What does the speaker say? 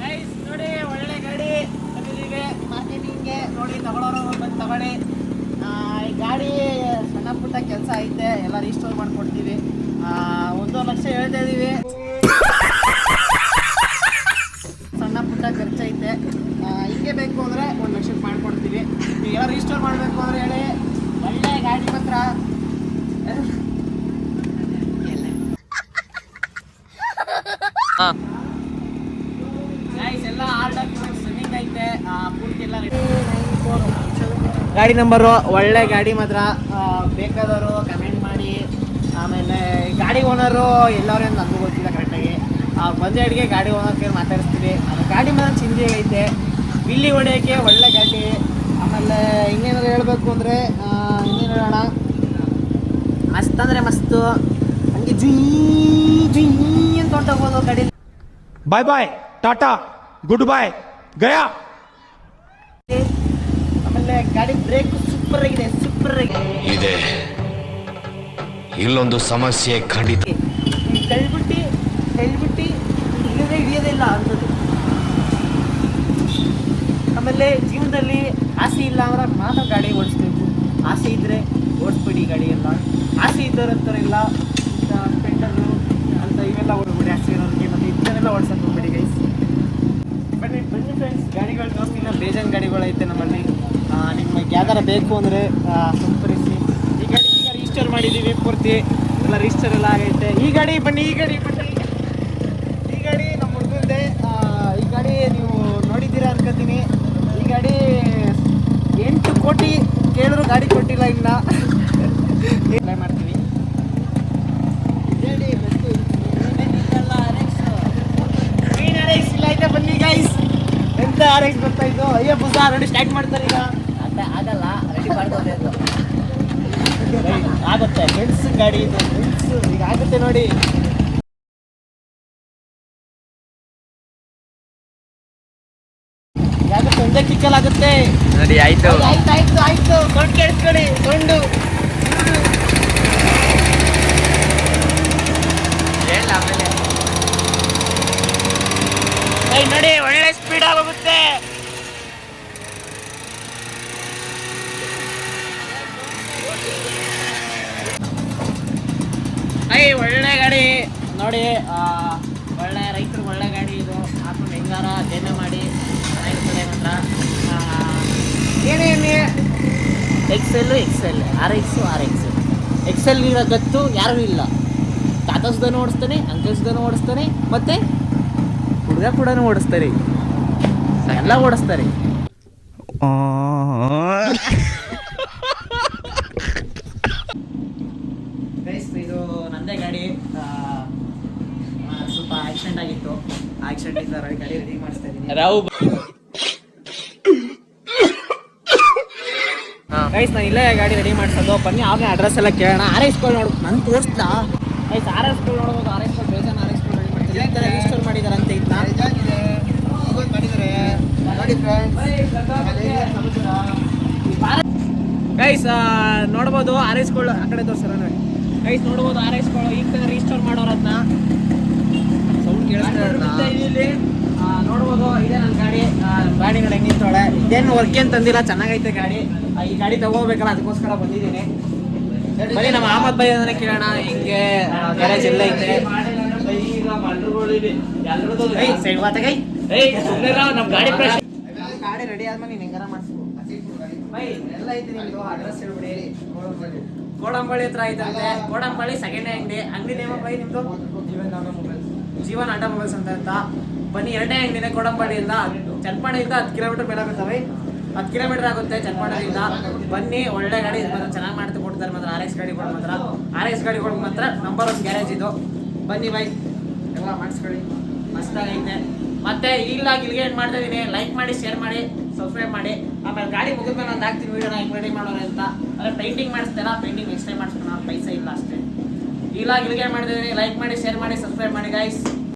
Guys ನೋಡಿ ಒಳ್ಳೆ ಗಾಡಿ ತಂದಿದ್ದೀವಿ ಮಾರ್ಕೆಟಿಂಗ್ಗೆ. ನೋಡಿ ತಗೊಳ್ಳೋರು ಬಂದು ತಗೊಳ್ಳಿ. ಈ ಗಾಡಿ ಸಣ್ಣ ಪುಟ್ಟ ಕೆಲಸ ಐತೆ, ಎಲ್ಲ ರೀಸ್ಟೋರ್ ಮಾಡಿಕೊಡ್ತೀವಿ. 1 ಲಕ್ಷ ಹೇಳ್ತಾ ಇದ್ದೀವಿ. ಸಣ್ಣ ಪುಟ್ಟ ಖರ್ಚೈತೆ. ಹಿಂಗೆ ಬೇಕು ಅಂದರೆ 1 ಲಕ್ಷಕ್ಕೆ ಮಾಡಿಕೊಡ್ತೀವಿ. ನೀವೆಲ್ಲ ರೀಸ್ಟೋರ್ ಮಾಡಬೇಕು ಅಂದರೆ ಹೇಳಿ. ಒಳ್ಳೆ ಗಾಡಿ ಮಾತ್ರ ಎಲ್ಲ ಆಲ್ ಡಾಕ್ಯುಮೆಂಟ್ಸ್ ರನ್ನಿಂಗ್ ಐತೆ. ಪೂರ್ತಿ ಎಲ್ಲ ಗಾಡಿ ನಂಬರು ಒಳ್ಳೆ ಗಾಡಿ ಮಾತ್ರ. ಬೇಕಾದವರು ಕಮೆಂಟ್ ಮಾಡಿ. ಆಮೇಲೆ ಗಾಡಿ ಓನರು ಎಲ್ಲರೂ ನನಗೂ ಗೊತ್ತಿಲ್ಲ ಕರೆಕ್ಟಾಗಿ. ಬಂದ ಅಡಿಗೆ ಗಾಡಿ ಓನರ್ ಕೇಳಿ ಮಾತಾಡಿಸ್ತೀವಿ. ಗಾಡಿ ಮಾತ್ರ ಚಿಂದಿಯಾಗೈತೆ, ಬಿಲ್ಲಿ ಹೊಡೆಯೋಕ್ಕೆ ಒಳ್ಳೆ ಗಾಡಿ. ಆಮೇಲೆ ಇನ್ನೇನಾದ್ರು ಹೇಳಬೇಕು ಅಂದರೆ ಇನ್ನೇನು ಹೇಳೋಣ, ಮಸ್ತ್ ಅಂದರೆ ಮಸ್ತು. ಹಂಗೆ ಜುಯ್ ಅಂತ ಹೊಂಟೋಗ್ಬೋದು ಗಾಡಿ. ಬಾಯ್ ಬಾಯ್ ಟಾಟಾ ಗುಡ್ ಬಾಯ್ ಗಯಾ. ಆಮೇಲೆ ಗಾಡಿ ಬ್ರೇಕ್ ಸೂಪರ್ ಆಗಿದೆ, ಸೂಪರ್ ಆಗಿದೆ. ಇಲ್ಲೊಂದು ಸಮಸ್ಯೆ ಖಂಡಿತ. ಕಳ್ಬಿಟ್ಟು ಹಿಡಿಯೋದಿಲ್ಲ ಅಂಥದ್ದು. ಆಮೇಲೆ ಜೀವನದಲ್ಲಿ ಆಸೆ ಇಲ್ಲ ಅಂದ್ರೆ ಮಾತ್ರ ಗಾಡಿ ಓಡಿಸ್ಬೇಕು. ಆಸೆ ಇದ್ದರೆ ಓಡಿಸ್ಬಿಡಿ ಗಾಡಿ ಎಲ್ಲ. ಆಸೆ ಇದ್ದವ್ರಂತಾರೆ ಇಲ್ಲ ಸ್ಪೆಂಡರು ಅಂತ ಇವೆಲ್ಲ ಓಡ್ಬಿಡಿ. ಆಸೆ ಇರೋರಿಗೆ ಮತ್ತು ಇದನ್ನೆಲ್ಲ ಓಡಿಸೋಕೆ ಹೋಗ್ಬಿಡಿ ಗೈಸ್. ಬನ್ನಿ ಫ್ರೆಂಡ್ಸ್, ಗಾಡಿಗಳು ತೋರಿಸ್ತಿಲ್ಲ, ಬೇಜಾನ್ ಗಾಡಿಗಳೈತೆ ನಮ್ಮಲ್ಲಿ. ನಿಮಗೆ ಯಾವ್ದಾರ ಬೇಕು ಅಂದರೆ ಸಂಪರ್ಕಿಸಿ. ಈ ಗಾಡಿ ಈಗ ರಿಜಿಸ್ಟರ್ ಮಾಡಿದ್ದೀವಿ, ಪೂರ್ತಿ ಎಲ್ಲ ರಿಜಿಸ್ಟರ್ ಎಲ್ಲ ಆಗೈತೆ. ಈ ಗಾಡಿ ಬನ್ನಿ ಈ ಗಾಡಿ ನಮ್ಮ ಹುಡುಗರದೇ. ಈ ಗಾಡಿ ನೀವು ನೋಡಿದ್ದೀರಾ ಅನ್ಕೋತೀನಿ. ಈ ಗಾಡಿ 8 ಕೋಟಿ ಕೇಳಿದ್ರು ಗಾಡಿ ಕೊಟ್ಟಿಲ್ಲ ಇನ್ನ. ಟ್ರೈ ಮಾಡ್ತೀವಿ. ಇಲ್ಲ ಐತೆ ಬನ್ನಿ ಗೈಸ್. ಎಂತ RX ಗೊತ್ತಾಯ್ತು. ಅಯ್ಯೋ ಬುಸ ರೆಡಿ ಸ್ಟಾರ್ಟ್ ಮಾಡ್ತಾರೆ ಈಗ. ಆಗಲ್ಲ, ರೆಡಿ ಮಾಡ್ತಾರೆ ಅದು ಆಗುತ್ತೆ. ಬೆನ್ಸ್ ಗಾಡಿ ಇದು, ಬೆನ್ಸ್ ಈಗ ಆಗುತ್ತೆ ನೋಡಿ. ಆಗುತ್ತೆ, ಒಂದೇ ಕಿಕ್ಕಲ್ ಆಗುತ್ತೆ ನೋಡಿ. ಆಯ್ತು ಸೊಂಡು ಕೇಳಿಸ್ಕೊಳ್ಳಿ, ಸೊಂಡು ಆಮೇಲೆ ನೋಡಿ ಒಳ್ಳೆ ಸ್ಪೀಡ್ ಆಗೋಗುತ್ತೆ. ಒಳ್ಳೆ ಗಾಡಿ ನೋಡಿ. ಒಳ್ಳೆ ರೈತರು ಒಳ್ಳೆ ಗಾಡಿ ಇದು. ಹಾಕೊಂಡು ಹೆಂಗಾರ ಜನ ಮಾಡಿ ಚೆನ್ನಾಗಿರ್ತದೆ ಮಾತ್ರ. ಏನೇನು XL RX XL ಇರೋ ಗತ್ತು ಯಾರೂ ಇಲ್ಲ. ತಾತಸ್ದನು ಓಡಿಸ್ತಾನೆ, ಅಂಕಲ್ಸ್ದನು ಓಡಿಸ್ತಾನೆ, ಮತ್ತೆ ಹುಡುಗ ಕೂಡ ಓಡಿಸ್ತಾರೆ, ಎಲ್ಲ ಓಡಿಸ್ತಾರೆ. ಇದು ನಂದೇ ಗಾಡಿ. ಸ್ವಲ್ಪ ಆಕ್ಸಿಡೆಂಟ್ ಆಗಿತ್ತು. ಆಕ್ಸಿಡೆಂಟ್ ಇಂದ ಗಾಡಿ ರೆಡಿ ಮಾಡಿಸ್ತಾ ಇದ್ದೀನಿ. ಗೈಸ್ ನಾನು ಇಲ್ಲೇ ಗಾಡಿ ರೆಡಿ ಮಾಡಿಸೋದು. ಬನ್ನಿ ಆಗ ಅಡ್ರೆಸ್ ಎಲ್ಲ ಕೇಳೋಣ. RX ನೋಡು, ನಾನು ತೋರಿಸ್ಲಾ ಗೈಸ್. RX ನೋಡ್ಬೋದು. RX ಬೇಜಾನ್ RX ರೆಡಿ ಮಾಡ್ತಾರೆ. ಈ ಥರ ರಿಜಿಸ್ಟರ್ ಮಾಡಿದ್ದಾರೆ ಅಂತ ಇದನ್ನ ಗೈಸ್ ನೋಡ್ಬೋದು. RX ಆ ಕಡೆ ತೋರಿಸ್ತಾರ ಗೈಸ್, ನೋಡ್ಬೋದು. RX ಈಗ ತಾನೇ ರಿಜಿಸ್ಟರ್ ಮಾಡೋರು ಅದನ್ನ. ಸೌಂಡ್ ಕೇಳಿಸ್ತಾ ಇಲ್ಲಿ ನೋಡ್ಬೋದು. ಇದೇ ನನ್ನ ಗಾಡಿ. ಗಾಡಿ ನೋಡಿ ಹೆಂಗೆ ನಿಂತೋಳೆ. ಇದೇನು ವರ್ಕ್ ಏನು ತಂದಿಲ್ಲ, ಚೆನ್ನಾಗೈತೆ ಗಾಡಿ. ಈ ಗಾಡಿ ತಗೋಬೇಕಲ್ಲ, ಅದಕ್ಕೋಸ್ಕರ ಬಂದಿದ್ದೀನಿ. ಬರೀ ನಮ್ಮ ಅಹಮದ್ ಭಾಯಿ ಅದನ್ನ ಕೇಳೋಣ, ಹಿಂಗೆ ಗ್ಯಾರೇಜ್ ಎಲ್ಲ ಐತೆ. ಗಾಡಿ ರೆಡಿ ಆದ್ಮೇಲೆ ನೀನು ಹೆಂಗಾರ ಮಾಡಿಸ್ಬೋದು ಬೈ. ಎಲ್ಲ ಐತೆ ನಿಮ್ದು ಅಡ್ರೆಸ್ ಹೇಳ್ಬಿಡಿ. ಕೋಡಂಬಳ್ಳಿ ಹತ್ರ ಐತಂತೆ. ಕೋಡಂಬಳ್ಳಿ ಸೆಕೆಂಡ್ ಅಂಗಡಿ ನೇಮ ಬೈ ನಿಮ್ದು ಜೀವನ್ ಆಟೋಮೊಬೈಲ್ಸ್ ಅಂತ. ಬನ್ನಿ, 2ನೇ ಅಂಗಡಿನೇ ಕೋಡಂಬಳ್ಳಿಯಿಂದ. ಚನ್ನಪಟ್ಟಣದಿಂದ 10 ಕಿಲೋಮೀಟರ್ ಮೇಲೆ ಆಗುತ್ತೆ. 10 ಕಿಲೋಮೀಟರ್ ಆಗುತ್ತೆ ಚನ್ನಪಟ್ಟಣದಿಂದ. ಬನ್ನಿ, ಒಳ್ಳೆ ಗಾಡಿ ಮಾತ್ರ ಚೆನ್ನಾಗಿ ಮಾಡ್ತಾ ಕೊಡ್ತಾರೆ ಮಾತ್ರ. RX ಗಾಡಿಗಳು ಮಾತ್ರ, RX ಗಾಡಿಗಳಿಗೆ ಮಾತ್ರ ನಂಬರ್ 1 ಗ್ಯಾರೇಜ್ ಇದು. ಬನ್ನಿ ಬೈ, ಎಲ್ಲ ಮಾಡಿಸ್ಕೊಳ್ಳಿ, ಮಸ್ತಾಗೈತೆ. ಮತ್ತೆ ಇಲ್ಲಿಗೆ ಏನು ಮಾಡ್ತಾ ಇದ್ದೀನಿ, ಲೈಕ್ ಮಾಡಿ, ಶೇರ್ ಮಾಡಿ, ಸಬ್ಸ್ಕ್ರೈಬ್ ಮಾಡಿ. ಆಮೇಲೆ ಗಾಡಿ ಮುಗಿದ್ಮೇಲೆ ಒಂದು ಹಾಕ್ತೀನಿ ವೀಡಿಯೋನ ಹೆಂಗೆ ರೆಡಿ ಮಾಡೋರು ಅಂತ. ಅದೇ ಪೇಂಟಿಂಗ್ ಮಾಡಿಸ್ತಾರ, ಪೇಂಟಿಂಗ್ ನೆಕ್ಸ್ಟ್ ಟೈಮ್ ಮಾಡಿಸ್ಕೊಳ, ಪೈಸೆ ಇಲ್ಲ ಅಷ್ಟೇ. ಇಲ್ಲಿಗೆ ಏನು ಮಾಡ್ತಾ ಇದ್ದೀನಿ, ಲೈಕ್ ಮಾಡಿ, ಶೇರ್ ಮಾಡಿ, ಸಬ್ಸ್ಕ್ರೈಬ್ ಮಾಡಿ ಗೈಸ್.